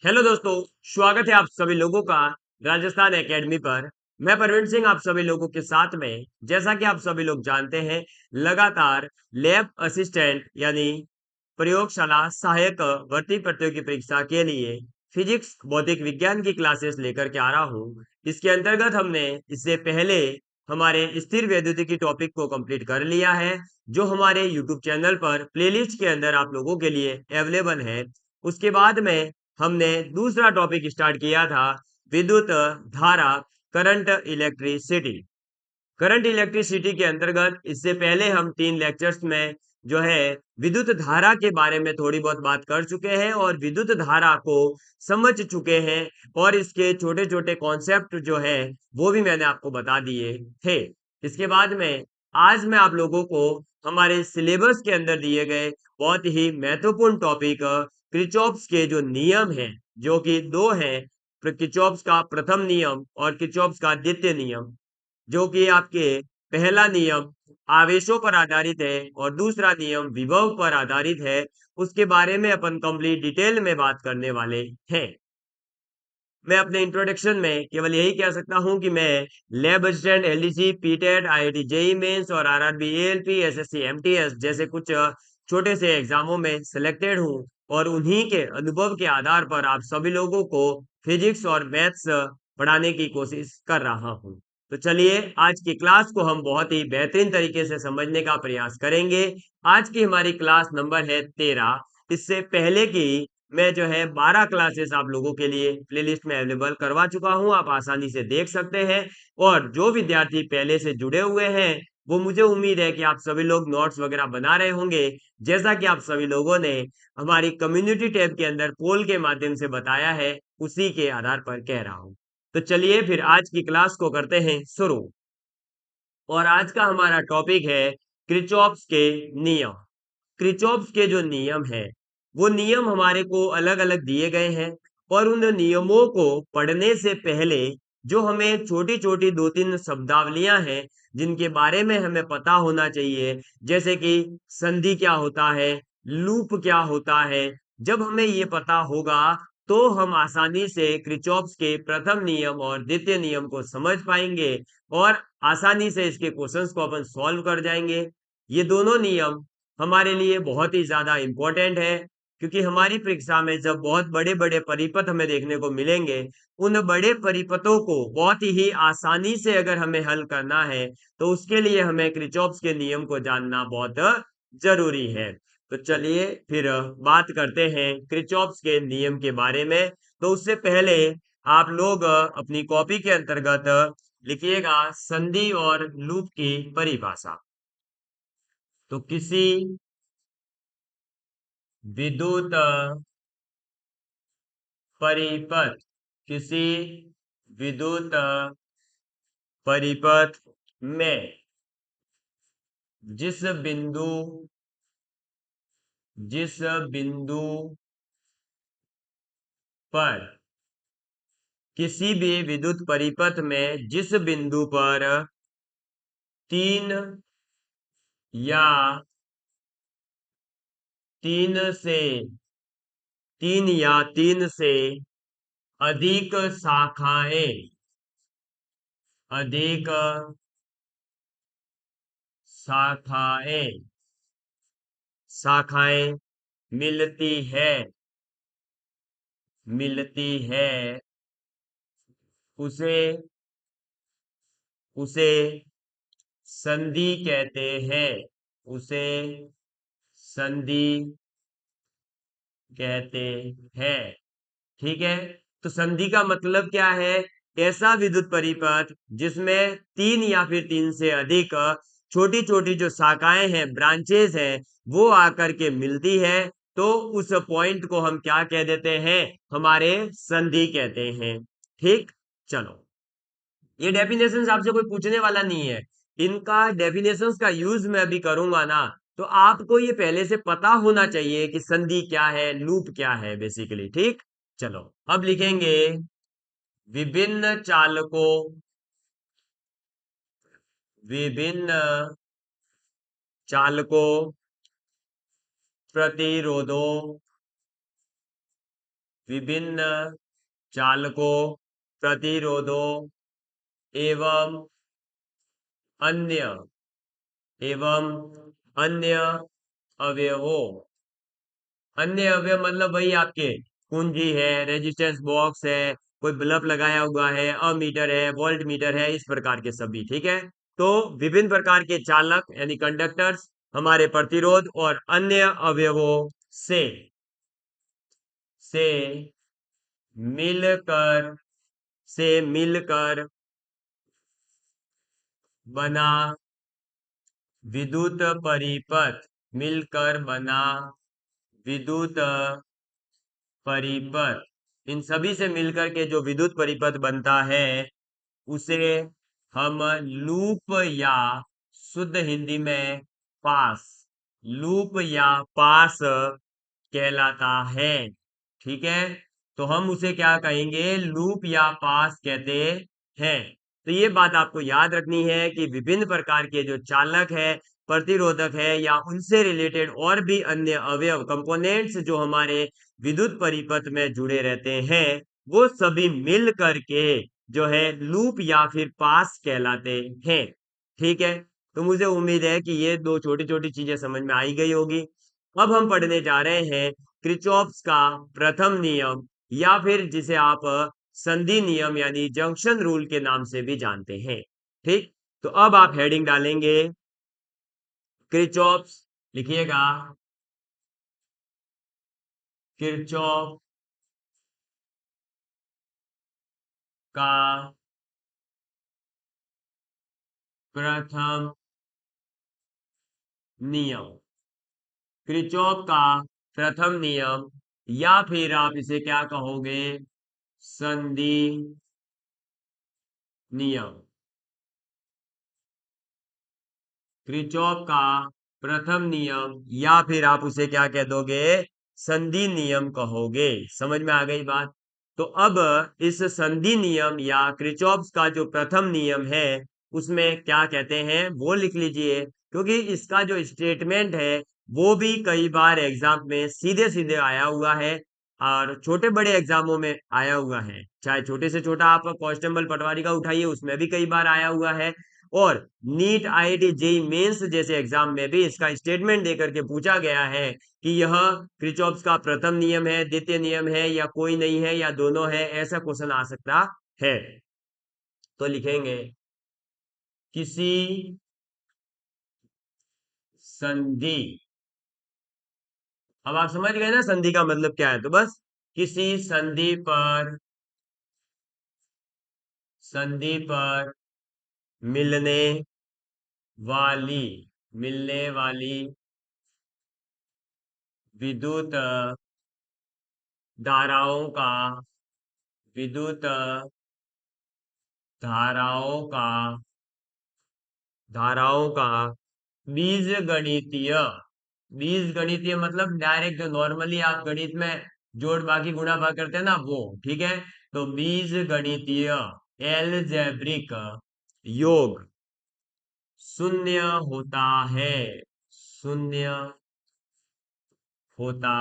Hello दोस्तों, स्वागत है आप सभी लोगों का राजस्थान एकेडमी पर। मैं परवीन सिंह आप सभी लोगों के साथ में। जैसा कि आप सभी लोग जानते हैं, लगातार लैब असिस्टेंट यानी प्रयोगशाला सहायक भर्ती प्रतियोगी परीक्षा के लिए फिजिक्स भौतिक विज्ञान की क्लासेस लेकर के आ रहा हूँ। इसके अंतर्गत हमने इससे पहले हमारे स्थिर वैद्युतिकी टॉपिक को कंप्लीट कर लिया है, जो हमारे यूट्यूब चैनल पर प्लेलिस्ट के अंदर आप लोगों के लिए अवेलेबल है। उसके बाद में हमने दूसरा टॉपिक स्टार्ट किया था, विद्युत धारा, करंट इलेक्ट्रिसिटी। करंट इलेक्ट्रिसिटी के अंतर्गत इससे पहले हम 3 लेक्चर्स में जो है विद्युत धारा के बारे में थोड़ी बहुत बात कर चुके हैं और विद्युत धारा को समझ चुके हैं, और इसके छोटे छोटे कॉन्सेप्ट जो है वो भी मैंने आपको बता दिए थे। इसके बाद में आज मैं आप लोगों को हमारे सिलेबस के अंदर दिए गए बहुत ही महत्वपूर्ण टॉपिक किरचॉफ्स के जो नियम हैं, जो कि दो हैं, किरचॉफ्स का प्रथम नियम और किरचॉफ्स का द्वितीय नियम, जो कि आपके पहला नियम आवेशों पर आधारित है और दूसरा नियम विभव पर आधारित है। उसके बारे में अपन कंप्लीट डिटेल में बात करने वाले हैं। मैं अपने इंट्रोडक्शन में केवल यही कह सकता हूं कि मैं lab assistant, LDC, PTET, IIT JEE mains और आरआरबी, एएलपी, एसएससी, एमटीएस जैसे कुछ छोटे से एग्जामों में सिलेक्टेड हूं, और उन्हीं के अनुभव के आधार पर आप सभी लोगों को फिजिक्स और मैथ्स पढ़ाने की कोशिश कर रहा हूं। तो चलिए, आज की क्लास को हम बहुत ही बेहतरीन तरीके से समझने का प्रयास करेंगे। आज की हमारी क्लास नंबर है 13। इससे पहले की मैं जो है 12 क्लासेस आप लोगों के लिए प्लेलिस्ट में अवेलेबल करवा चुका हूं, आप आसानी से देख सकते हैं। और जो विद्यार्थी पहले से जुड़े हुए हैं, वो मुझे उम्मीद है कि आप सभी लोग नोट्स वगैरह बना रहे होंगे, जैसा कि आप सभी लोगों ने हमारी कम्युनिटी टैब के अंदर पोल के माध्यम से बताया है, उसी के आधार पर कह रहा हूं। तो चलिए फिर आज की क्लास को करते हैं शुरू। और आज का हमारा टॉपिक है किरचॉफ्स के नियम। किरचॉफ्स के जो नियम है, वो नियम हमारे को अलग अलग दिए गए हैं, और उन नियमों को पढ़ने से पहले जो हमें छोटी छोटी 2-3 शब्दावलियां हैं, जिनके बारे में हमें पता होना चाहिए, जैसे कि संधि क्या होता है, लूप क्या होता है। जब हमें ये पता होगा, तो हम आसानी से किरचॉफ्स के प्रथम नियम और द्वितीय नियम को समझ पाएंगे, और आसानी से इसके क्वेश्चंस को अपन सॉल्व कर जाएंगे। ये दोनों नियम हमारे लिए बहुत ही ज्यादा इंपॉर्टेंट है, क्योंकि हमारी परीक्षा में जब बहुत बड़े बड़े परिपथ हमें देखने को मिलेंगे, उन बड़े परिपथों को बहुत ही आसानी से अगर हमें हल करना है, तो उसके लिए हमें किरचॉफ्स के नियम को जानना बहुत जरूरी है। तो चलिए फिर बात करते हैं किरचॉफ्स के नियम के बारे में। तो उससे पहले आप लोग अपनी कॉपी के अंतर्गत लिखिएगा संधि और लूप की परिभाषा। तो किसी विद्युत परिपथ, किसी विद्युत परिपथ में जिस बिंदु जिस बिंदु पर, किसी भी विद्युत परिपथ में जिस बिंदु पर तीन या तीन से तीन से अधिक शाखाएं अधिक शाखाएं शाखाएं मिलती है मिलती है उसे उसे संधि कहते हैं उसे संधि कहते हैं। ठीक है। तो संधि का मतलब क्या है? ऐसा विद्युत परिपथ जिसमें 3 या फिर 3 से अधिक छोटी छोटी जो शाखाएं हैं, ब्रांचेस हैं, वो आकर के मिलती है, तो उस पॉइंट को हम क्या कह देते हैं? हमारे संधि कहते हैं। ठीक। चलो, ये डेफिनेशंस आपसे कोई पूछने वाला नहीं है। इनका डेफिनेशंस का यूज मैं अभी करूंगा ना, तो आपको ये पहले से पता होना चाहिए कि संधि क्या है, लूप क्या है बेसिकली। ठीक। चलो, अब लिखेंगे विभिन्न चालकों विभिन्न चालकों प्रतिरोधों विभिन्न चालकों, प्रतिरोधों एवं अन्य एवं अन्य अवयवों। अन्य अवयव मतलब वही आपके कुंजी है, रेजिस्टेंस बॉक्स है, कोई बल्ब लगाया हुआ है, अमीटर है, वोल्ट मीटर है, इस प्रकार के सभी। ठीक है, तो विभिन्न प्रकार के चालक यानी कंडक्टर्स हमारे प्रतिरोध और अन्य अवयवों से से मिलकर मिलकर बना विद्युत परिपथ, मिलकर बना विद्युत परिपथ। इन सभी से मिलकर के जो विद्युत परिपथ बनता है उसे हम लूप या शुद्ध हिंदी में पास लूप या पास कहलाता है। ठीक है, तो हम उसे क्या कहेंगे, लूप या पास कहते हैं। तो ये बात आपको याद रखनी है कि विभिन्न प्रकार के जो चालक है, प्रतिरोधक है या उनसे रिलेटेड और भी अन्य अवयव कंपोनेंट्स जो हमारे विद्युत परिपथ में जुड़े रहते हैं, वो सभी मिल करके जो है लूप या फिर पास कहलाते हैं। ठीक है, तो मुझे उम्मीद है कि ये दो छोटी छोटी चीजें समझ में आई गई होगी। अब हम पढ़ने जा रहे हैं क्रिचॉफ्स का प्रथम नियम, या फिर जिसे आप संधि नियम यानी जंक्शन रूल के नाम से भी जानते हैं। ठीक, तो अब आप हेडिंग डालेंगे क्रिचॉफ्स, लिखिएगा किरचॉफ का प्रथम नियम। किरचॉफ का प्रथम नियम, या फिर आप इसे क्या कहोगे, संधि नियम। किरचॉफ का प्रथम नियम या फिर आप उसे क्या कह दोगे, संधि नियम कहोगे। समझ में आ गई बात। तो अब इस संधि नियम या किरचॉफ का जो प्रथम नियम है उसमें क्या कहते हैं वो लिख लीजिए, क्योंकि इसका जो स्टेटमेंट है वो भी कई बार एग्जाम में सीधे सीधे आया हुआ है और छोटे बड़े एग्जामों में आया हुआ है। चाहे छोटे से छोटा आप कांस्टेबल पटवारी का उठाइए, उसमें भी कई बार आया हुआ है। और नीट, आईआईटी, जेई मेंस जैसे एग्जाम में भी इसका स्टेटमेंट देकर के पूछा गया है कि यह किरचॉफ का प्रथम नियम है, द्वितीय नियम है, या कोई नहीं है, या दोनों है, ऐसा क्वेश्चन आ सकता है। तो लिखेंगे किसी संधि। अब आप समझ गए ना संधि का मतलब क्या है, तो बस किसी संधि पर मिलने वाली मिलने वाली विद्युत धाराओं का विद्युत धाराओं का धाराओं का बीजगणितीय बीजगणितीय मतलब डायरेक्ट जो नॉर्मली आप गणित में जोड़ बाकी गुणा भाग करते हैं ना, वो। ठीक है, तो बीजगणितीय एलजेब्रिक योग शून्य होता है, शून्य होता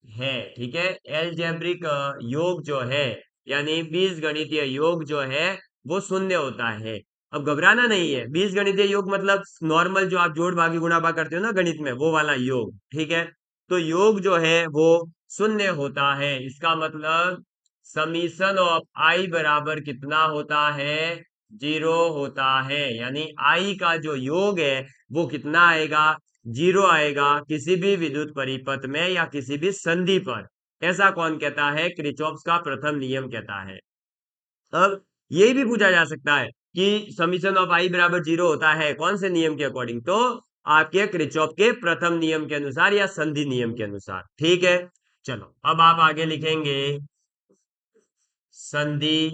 है। ठीक है, एलजेब्रिक योग जो है यानी बीजगणितीय योग जो है वो शून्य होता है। अब घबराना नहीं है, बीजगणितीय योग मतलब नॉर्मल जो आप जोड़ भागी गुणा भाग करते हो ना गणित में, वो वाला योग। ठीक है, तो योग जो है वो शून्य होता है। इसका मतलब समीशन ऑफ आई बराबर कितना होता है, 0 होता है। यानी आई का जो योग है वो कितना आएगा, 0 आएगा किसी भी विद्युत परिपथ में या किसी भी संधि पर। ऐसा कौन कहता है, किरचॉफ का प्रथम नियम कहता है। अब ये भी पूछा जा सकता है कि समीशन ऑफ आई बराबर 0 होता है कौन से नियम के अकॉर्डिंग, तो आपके किरचॉफ के प्रथम नियम के अनुसार या संधि नियम के अनुसार। ठीक है, चलो अब आप आगे लिखेंगे संधि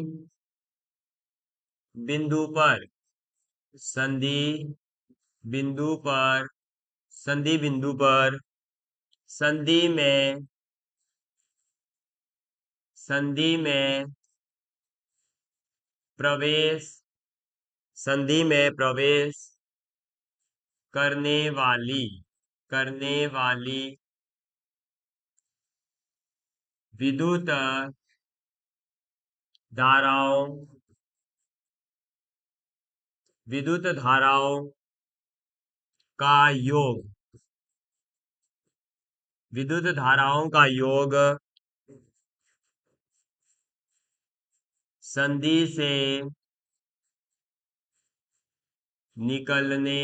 बिंदु पर संधि बिंदु पर संधि बिंदु पर संधि में संधि में प्रवेश संधि में प्रवेश करने वाली करने वाली विद्युत धाराओं विद्युत धाराओं का योग विद्युत धाराओं का योग संधि से निकलने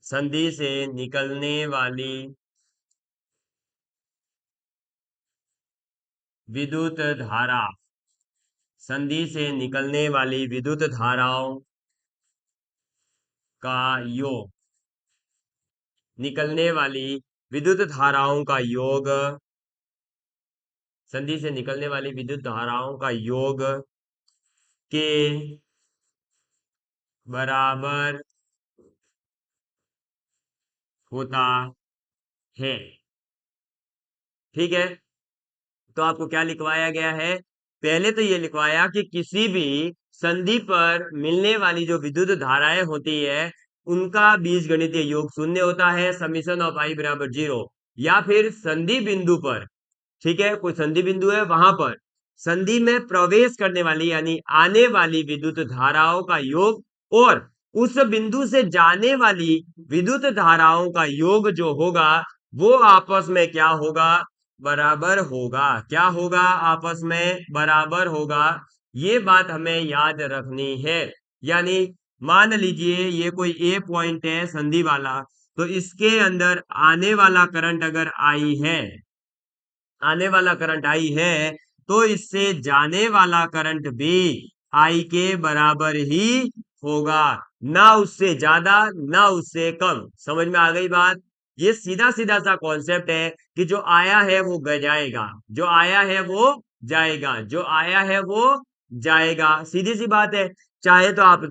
संधि से निकलने वाली विद्युत धारा संधि से निकलने वाली विद्युत धाराओं का योग निकलने वाली विद्युत धाराओं का योग संधि से निकलने वाली विद्युत धाराओं का योग के बराबर होता है। ठीक है, तो आपको क्या लिखवाया गया है? पहले तो ये लिखवाया कि किसी भी संधि पर मिलने वाली जो विद्युत धाराएं होती है उनका बीजगणितीय योग शून्य होता है, समीशन ऑफ आई बराबर 0। या फिर संधि बिंदु पर, ठीक है, कोई संधि बिंदु है वहां पर संधि में प्रवेश करने वाली यानी आने वाली विद्युत धाराओं का योग और उस बिंदु से जाने वाली विद्युत धाराओं का योग जो होगा वो आपस में क्या होगा? बराबर होगा। क्या होगा? आपस में बराबर होगा। ये बात हमें याद रखनी है। यानी मान लीजिए ये कोई ए पॉइंट है संधि वाला, तो इसके अंदर आने वाला करंट आई है तो इससे जाने वाला करंट भी आई के बराबर ही होगा, ना उससे ज्यादा ना उससे कम। समझ में आ गई बात? ये सीधा सीधा सा कॉन्सेप्ट है कि जो आया है वो जाएगा, जो आया है वो जाएगा, जो आया है वो जाएगा। सीधी सी बात है। चाहे तो आप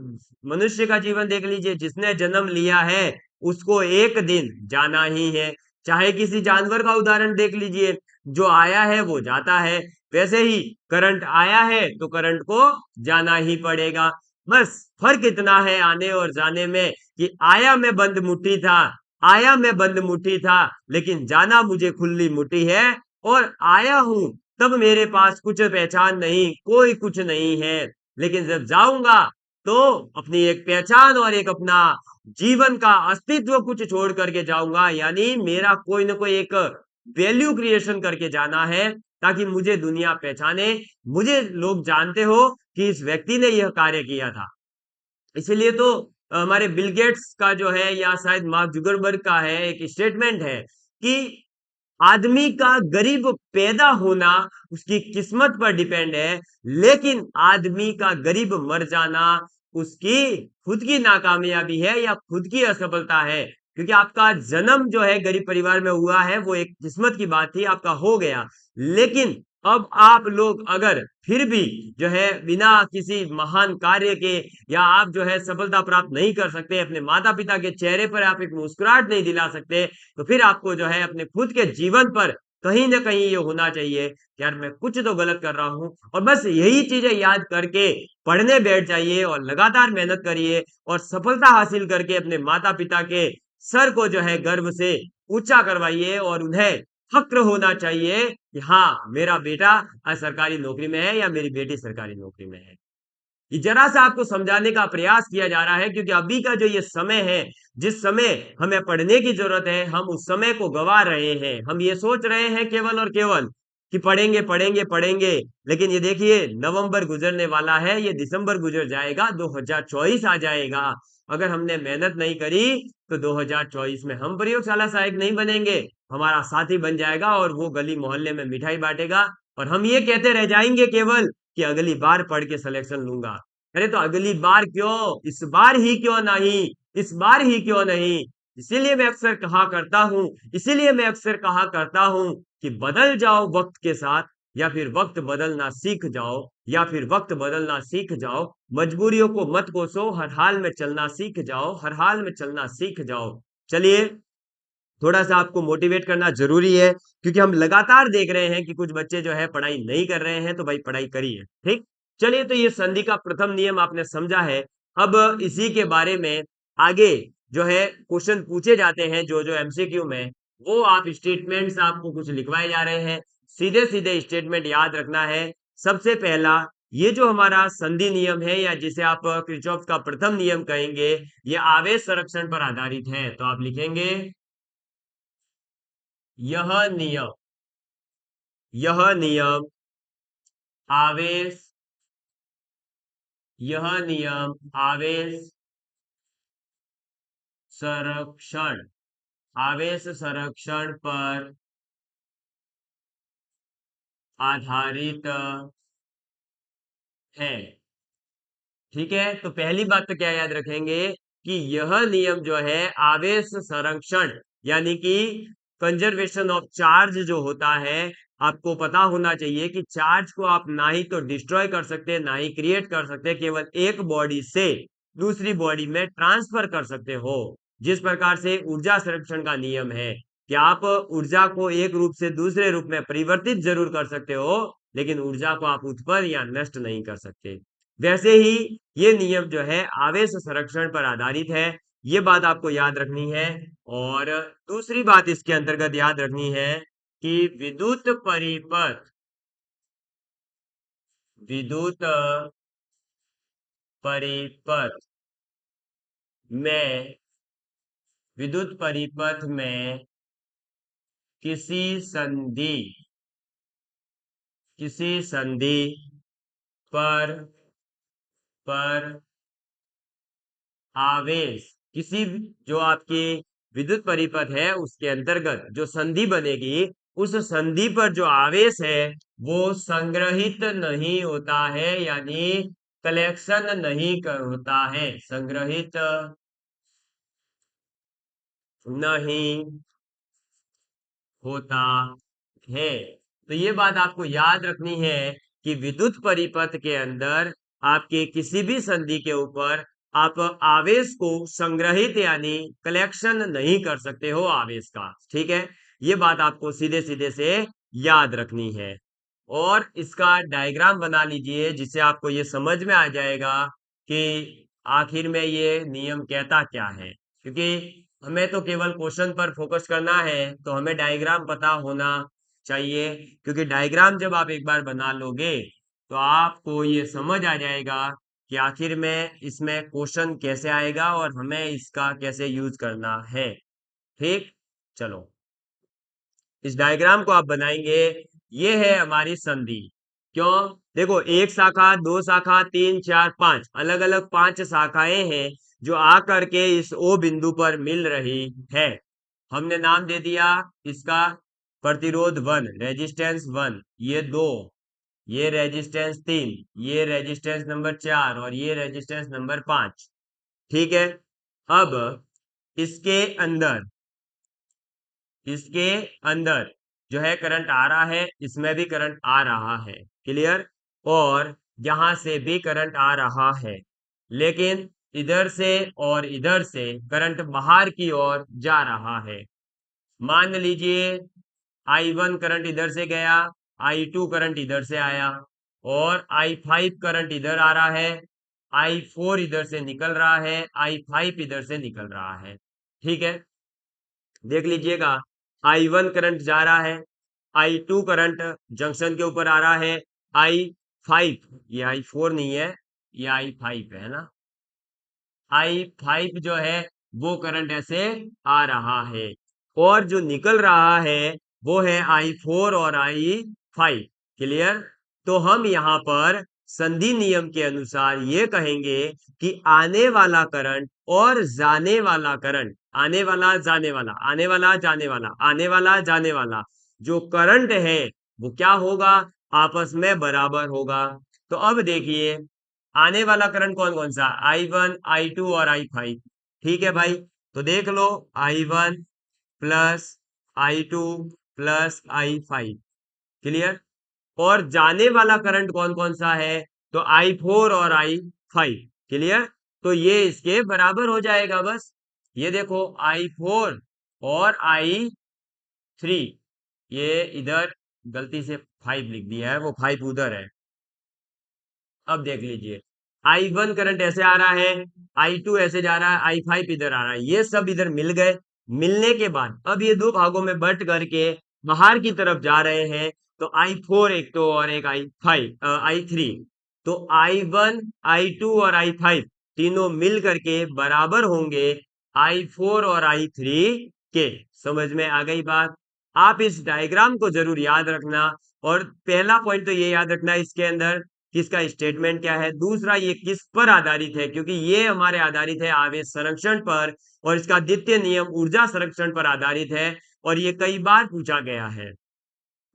मनुष्य का जीवन देख लीजिए, जिसने जन्म लिया है उसको एक दिन जाना ही है। चाहे किसी जानवर का उदाहरण देख लीजिए, जो आया है वो जाता है। वैसे ही करंट आया है तो करंट को जाना ही पड़ेगा। बस फर्क इतना है आने और जाने में कि आया मैं बंद मुट्ठी था लेकिन जाना मुझे खुली मुट्ठी है। और आया हूं तब मेरे पास कुछ पहचान नहीं, कोई कुछ नहीं है, लेकिन जब जाऊंगा तो अपनी एक पहचान और एक अपना जीवन का अस्तित्व कुछ छोड़ करके जाऊंगा। यानी मेरा कोई ना कोई एक वैल्यू क्रिएशन करके जाना है ताकि मुझे दुनिया पहचाने, मुझे लोग जानते हो कि इस व्यक्ति ने यह कार्य किया था। इसीलिए तो हमारे बिल गेट्स का जो है या शायद मार्क जुगरबर्ग का है एक स्टेटमेंट है कि आदमी का गरीब पैदा होना उसकी किस्मत पर डिपेंड है, लेकिन आदमी का गरीब मर जाना उसकी खुद की नाकामयाबी है या खुद की असफलता है। क्योंकि आपका जन्म जो है गरीब परिवार में हुआ है वो एक किस्मत की बात थी, आपका हो गया। लेकिन अब आप लोग अगर फिर भी जो है बिना किसी महान कार्य के या आप जो है सफलता प्राप्त नहीं कर सकते, अपने माता पिता के चेहरे पर आप एक मुस्कुराहट नहीं दिला सकते, तो फिर आपको जो है अपने खुद के जीवन पर कहीं ना कहीं ये होना चाहिए कि यार मैं कुछ तो गलत कर रहा हूं। और बस यही चीजें याद करके पढ़ने बैठ जाइए और लगातार मेहनत करिए और सफलता हासिल करके अपने माता पिता के सर को जो है गर्व से ऊंचा करवाइए और उन्हें फक्र होना चाहिए कि हाँ मेरा बेटा आज सरकारी नौकरी में है या मेरी बेटी सरकारी नौकरी में है। ये जरा सा आपको समझाने का प्रयास किया जा रहा है क्योंकि अभी का जो ये समय है, जिस समय हमें पढ़ने की जरूरत है, हम उस समय को गवा रहे हैं। हम ये सोच रहे हैं केवल और केवल कि पढ़ेंगे पढ़ेंगे पढ़ेंगे, लेकिन ये देखिए नवंबर गुजरने वाला है, ये दिसंबर गुजर जाएगा, 2024 आ जाएगा। अगर हमने मेहनत नहीं करी तो 2024 में हम प्रयोगशाला सहायक नहीं बनेंगे, हमारा साथी बन जाएगा और वो गली मोहल्ले में मिठाई बांटेगा और हम ये कहते रह जाएंगे केवल कि अगली बार पढ़ के सिलेक्शन लूंगा। अरे तो अगली बार क्यों, इस बार ही क्यों नहीं, इस बार ही क्यों नहीं। इसीलिए मैं अक्सर कहा करता हूं कि बदल जाओ वक्त के साथ या फिर वक्त बदलना सीख जाओ, या फिर वक्त बदलना सीख जाओ। मजबूरियों को मत कोसो, हर हाल में चलना सीख जाओ, हर हाल में चलना सीख जाओ। चलिए, थोड़ा सा आपको मोटिवेट करना जरूरी है क्योंकि हम लगातार देख रहे हैं कि कुछ बच्चे जो है पढ़ाई नहीं कर रहे हैं, तो भाई पढ़ाई करिए। ठीक, चलिए, तो ये संधि का प्रथम नियम आपने समझा है। अब इसी के बारे में आगे जो है क्वेश्चन पूछे जाते हैं जो जो एमसीक्यू में, वो आप स्टेटमेंट्स आपको कुछ लिखवाए जा रहे हैं, सीधे सीधे स्टेटमेंट याद रखना है। सबसे पहला, ये जो हमारा संधि नियम है या जिसे आप किरचॉफ का प्रथम नियम कहेंगे, ये आवेश संरक्षण पर आधारित है। तो आप लिखेंगे यह नियम, यह नियम आवेश, यह नियम आवेश संरक्षण, आवेश संरक्षण पर आधारित है। ठीक है, तो पहली बात तो क्या याद रखेंगे कि यह नियम जो है आवेश संरक्षण यानी कि कंजर्वेशन ऑफ चार्ज जो होता है, आपको पता होना चाहिए कि चार्ज को आप ना ही तो डिस्ट्रॉय कर सकते, ना ही क्रिएट कर सकते, केवल एक बॉडी से दूसरी बॉडी में ट्रांसफर कर सकते हो। जिस प्रकार से ऊर्जा संरक्षण का नियम है कि आप ऊर्जा को एक रूप से दूसरे रूप में परिवर्तित जरूर कर सकते हो, लेकिन ऊर्जा को आप उत्पन्न या नष्ट नहीं कर सकते। वैसे ही ये नियम जो है आवेश संरक्षण पर आधारित है, ये बात आपको याद रखनी है। और दूसरी बात इसके अंतर्गत याद रखनी है कि विद्युत परिपथ, विद्युत परिपथ में, विद्युत परिपथ में किसी संधि, किसी संधि पर पर आवेश, किसी भी जो आपकी विद्युत परिपथ है उसके अंतर्गत जो संधि बनेगी, उस संधि पर जो आवेश है वो संग्रहित नहीं होता है, यानी कलेक्शन नहीं कर होता है, संग्रहित नहीं होता है। तो ये बात आपको याद रखनी है कि विद्युत परिपथ के अंदर आपके किसी भी संधि के ऊपर आप आवेश को संग्रहित यानी कलेक्शन नहीं कर सकते हो आवेश का। ठीक है, ये बात आपको सीधे सीधे से याद रखनी है। और इसका डायग्राम बना लीजिए जिससे आपको ये समझ में आ जाएगा कि आखिर में ये नियम कहता क्या है। क्योंकि हमें तो केवल क्वेश्चन पर फोकस करना है, तो हमें डायग्राम पता होना चाहिए। क्योंकि डायग्राम जब आप एक बार बना लोगे तो आपको ये समझ आ जाएगा कि आखिर में इसमें क्वेश्चन कैसे आएगा और हमें इसका कैसे यूज करना है। ठीक, चलो इस डायग्राम को आप बनाएंगे। ये है हमारी संधि। क्यों? देखो, एक शाखा, दो शाखा, तीन, चार, पांच, अलग अलग पांच शाखाएं हैं जो आकर के इस ओ बिंदु पर मिल रही है। हमने नाम दे दिया इसका प्रतिरोध वन, रेजिस्टेंस वन, ये दो, ये रेजिस्टेंस तीन, ये रेजिस्टेंस नंबर चार और ये रेजिस्टेंस नंबर पांच। ठीक है, अब इसके अंदर, इसके अंदर जो है करंट आ रहा है, इसमें भी करंट आ रहा है। क्लियर? और यहां से भी करंट आ रहा है, लेकिन इधर से और इधर से करंट बाहर की ओर जा रहा है। मान लीजिए I1 करंट इधर से गया, I2 करंट इधर से आया और I5 करंट इधर आ रहा है, I4 इधर से निकल रहा है, I5 इधर से निकल रहा है। ठीक है, देख लीजिएगा, I1 करंट जा रहा है, I2 करंट जंक्शन के ऊपर आ रहा है, I5, ये I4 नहीं है, ये I5 है ना, I5 जो है वो करंट ऐसे आ रहा है और जो निकल रहा है वो है I4 और I5। क्लियर? तो हम यहाँ पर संधि नियम के अनुसार ये कहेंगे कि आने वाला करंट और जाने वाला करंट, आने वाला जाने वाला, आने वाला जाने वाला, आने वाला जाने वाला, जो करंट है वो क्या होगा? आपस में बराबर होगा। तो अब देखिए, आने वाला करंट कौन कौन सा? I1, I2 और I5। ठीक है भाई, तो देख लो, I1 plus I2 plus I5। Clear? और जाने वाला करंट कौन कौन सा है? तो I4 और I5। क्लियर? तो ये इसके बराबर हो जाएगा बस। ये देखो, I4 और I3, ये इधर गलती से 5 लिख दिया है, वो 5 उधर है। अब देख लीजिए, I1 करंट ऐसे आ रहा है, I2 ऐसे जा रहा है, I5 इधर आ रहा है, ये सब इधर मिल गए। मिलने के बाद अब ये दो भागों में बंट करके बाहर की तरफ जा रहे हैं, तो I4 एक तो और एक I3, तो I1 I2 और I5 तीनों मिल करके बराबर होंगे I4 और I3 के। समझ में आ गई बात? आप इस डायग्राम को जरूर याद रखना। और पहला पॉइंट तो ये याद रखना इसके अंदर किसका स्टेटमेंट क्या है, दूसरा ये किस पर आधारित है, क्योंकि ये हमारे आधारित है आवेश संरक्षण पर, और इसका द्वितीय नियम ऊर्जा संरक्षण पर आधारित है, और ये कई बार पूछा गया है।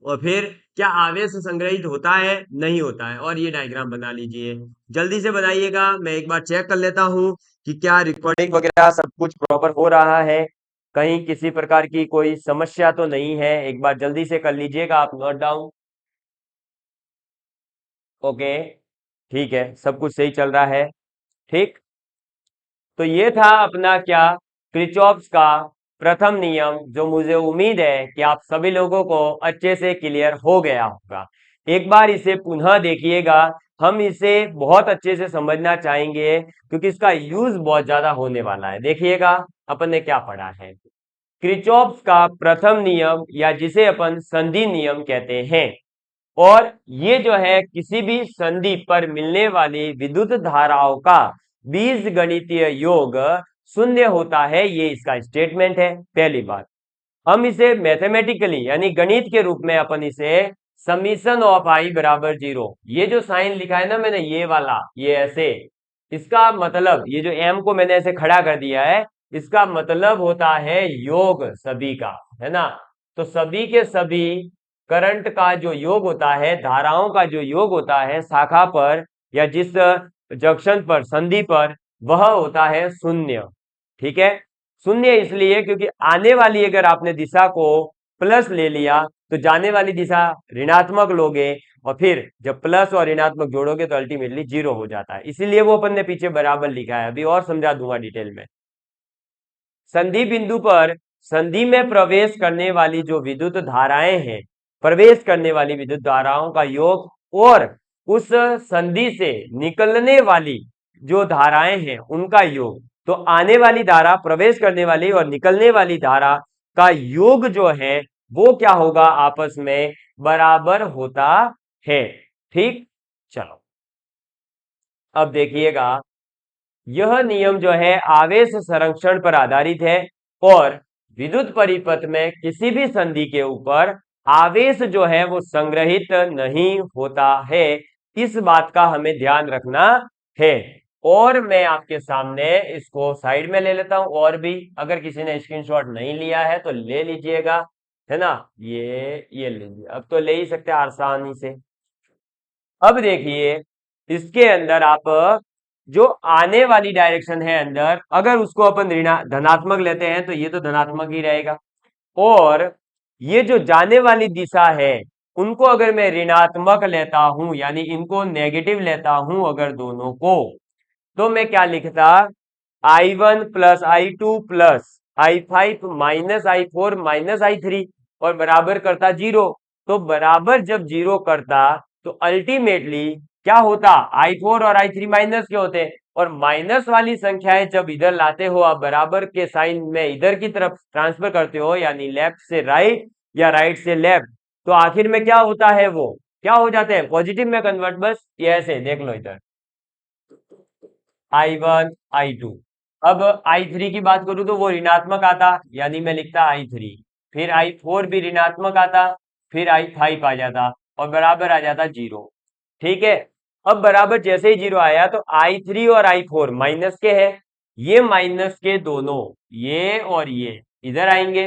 और फिर क्या आवेश संग्रहित होता है, नहीं होता है, और ये डायग्राम बना लीजिए। जल्दी से बनाइएगा, मैं एक बार चेक कर लेता हूँ कि क्या रिकॉर्डिंग वगैरह सब कुछ प्रॉपर हो रहा है, कहीं किसी प्रकार की कोई समस्या तो नहीं है। एक बार जल्दी से कर लीजिएगा आप नोट डाउन। ओके, ठीक है, सब कुछ सही चल रहा है। ठीक, तो ये था अपना क्या, क्रिचॉप्स का प्रथम नियम, जो मुझे उम्मीद है कि आप सभी लोगों को अच्छे से क्लियर हो गया होगा। एक बार इसे पुनः देखिएगा, हम इसे बहुत अच्छे से समझना चाहेंगे क्योंकि इसका यूज बहुत ज्यादा होने वाला है। देखिएगा अपन ने क्या पढ़ा है, क्रिचॉप्स का प्रथम नियम या जिसे अपन संधि नियम कहते हैं, और ये जो है किसी भी संधि पर मिलने वाली विद्युत धाराओं का बीजगणितीय योग शून्य होता है, ये इसका स्टेटमेंट है। पहली बात, हम इसे मैथमेटिकली यानी गणित के रूप में अपन इसे समीशन ऑफ आई बराबर 0, ये जो साइन लिखा है ना मैंने ये वाला, ये ऐसे, इसका मतलब ये जो एम को मैंने ऐसे खड़ा कर दिया है, इसका मतलब होता है योग सभी का, है ना। तो सभी के सभी करंट का जो योग होता है, धाराओं का जो योग होता है शाखा पर या जिस जंक्शन पर, संधि पर, वह होता है शून्य। ठीक है, शून्य इसलिए क्योंकि आने वाली अगर आपने दिशा को प्लस ले लिया तो जाने वाली दिशा ऋणात्मक लोगे, और फिर जब प्लस और ऋणात्मक जोड़ोगे तो अल्टीमेटली 0 हो जाता है, इसीलिए वो अपन ने पीछे बराबर लिखा है। अभी और समझा दूंगा डिटेल में। संधि बिंदु पर संधि में प्रवेश करने वाली जो विद्युत धाराएं हैं, प्रवेश करने वाली विद्युत धाराओं का योग, और उस संधि से निकलने वाली जो धाराएं हैं उनका योग, तो आने वाली धारा, प्रवेश करने वाली और निकलने वाली धारा का योग जो है वो क्या होगा, आपस में बराबर होता है। ठीक, चलो अब देखिएगा, यह नियम जो है आवेश संरक्षण पर आधारित है, और विद्युत परिपथ में किसी भी संधि के ऊपर आवेश जो है वो संग्रहित नहीं होता है, इस बात का हमें ध्यान रखना है। और मैं आपके सामने इसको साइड में ले लेता हूं, और भी अगर किसी ने स्क्रीनशॉट नहीं लिया है तो ले लीजिएगा, है ना। ये लीजिए, अब तो ले ही सकते हैं आसानी से। अब देखिए, इसके अंदर आप जो आने वाली डायरेक्शन है अंदर, अगर उसको अपन धनात्मक लेते हैं तो ये तो धनात्मक ही रहेगा, और ये जो जाने वाली दिशा है उनको अगर मैं ऋणात्मक लेता हूं, यानी इनको नेगेटिव लेता हूं अगर दोनों को, तो मैं क्या लिखता, I1 plus I2 plus I5 minus I4 minus I3, और बराबर करता 0। तो बराबर जब 0 करता तो अल्टीमेटली क्या होता, I4 और I3 माइनस के होते, और माइनस वाली संख्याएं जब इधर लाते हो आप, बराबर के साइन में इधर की तरफ ट्रांसफर करते हो, यानी लेफ्ट से राइट या राइट से लेफ्ट, तो आखिर में क्या होता है, वो क्या हो जाते हैं, पॉजिटिव में कन्वर्ट। बस ये ऐसे देख लो इधर, I1 I2। अब I3 की बात करूं तो वो ऋणात्मक आता, यानी मैं लिखता I3, फिर I4 भी ऋणात्मक आता, फिर I5 आ जाता, और बराबर आ जाता 0। ठीक है, अब बराबर जैसे ही 0 आया तो I3 और I4 माइनस के हैं, ये माइनस के दोनों, ये और ये इधर आएंगे,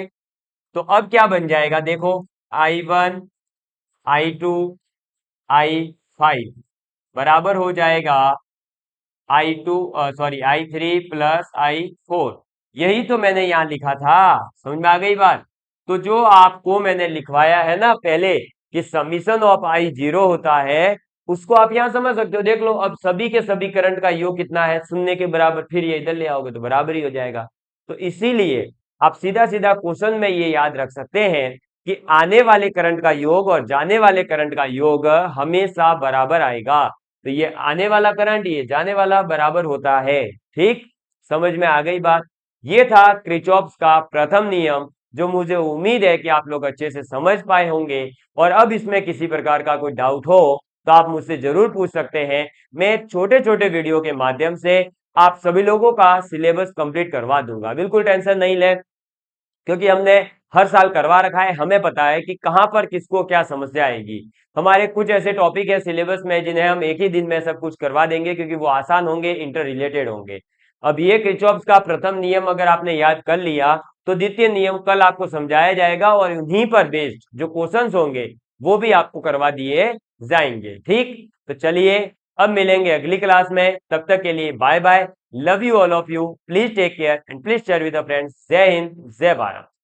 तो अब क्या बन जाएगा, देखो I1 I2 I5 बराबर हो जाएगा I2 sorry I3 plus I4। यही तो मैंने यहां लिखा था, समझ में आ गई बात। तो जो आपको मैंने लिखवाया है ना पहले कि समीशन ऑफ I 0 होता है, उसको आप यहां समझ सकते हो। देख लो, अब सभी के सभी करंट का योग कितना है, शून्य के बराबर, फिर ये इधर ले आओगे तो बराबर ही हो जाएगा। तो इसीलिए आप सीधा सीधा क्वेश्चन में ये याद रख सकते हैं कि आने वाले करंट का योग और जाने वाले करंट का योग हमेशा बराबर आएगा। तो ये आने वाला करंट, ये जाने वाला बराबर होता है। ठीक, समझ में आ गई बात। ये था क्रिचॉप्स का प्रथम नियम, जो मुझे उम्मीद है कि आप लोग अच्छे से समझ पाए होंगे। और अब इसमें किसी प्रकार का कोई डाउट हो तो आप मुझसे जरूर पूछ सकते हैं। मैं छोटे छोटे वीडियो के माध्यम से आप सभी लोगों का सिलेबस कंप्लीट करवा दूंगा, बिल्कुल टेंशन नहीं ले, क्योंकि हमने हर साल करवा रखा है। हमें पता है कि कहां पर किसको क्या समस्या आएगी। हमारे कुछ ऐसे टॉपिक है सिलेबस में जिन्हें हम एक ही दिन में सब कुछ करवा देंगे, क्योंकि वो आसान होंगे, इंटर रिलेटेड होंगे। अब ये किरचॉफ का प्रथम नियम अगर आपने याद कर लिया तो द्वितीय नियम कल आपको समझाया जाएगा और उन्हीं पर बेस्ड जो क्वेश्चंस होंगे वो भी आपको करवा दिए जाएंगे। ठीक, तो चलिए अब मिलेंगे अगली क्लास में। तब तक के लिए bye bye. Love you all of you. Please take care and please share with friends. जय हिंद, जय भारत।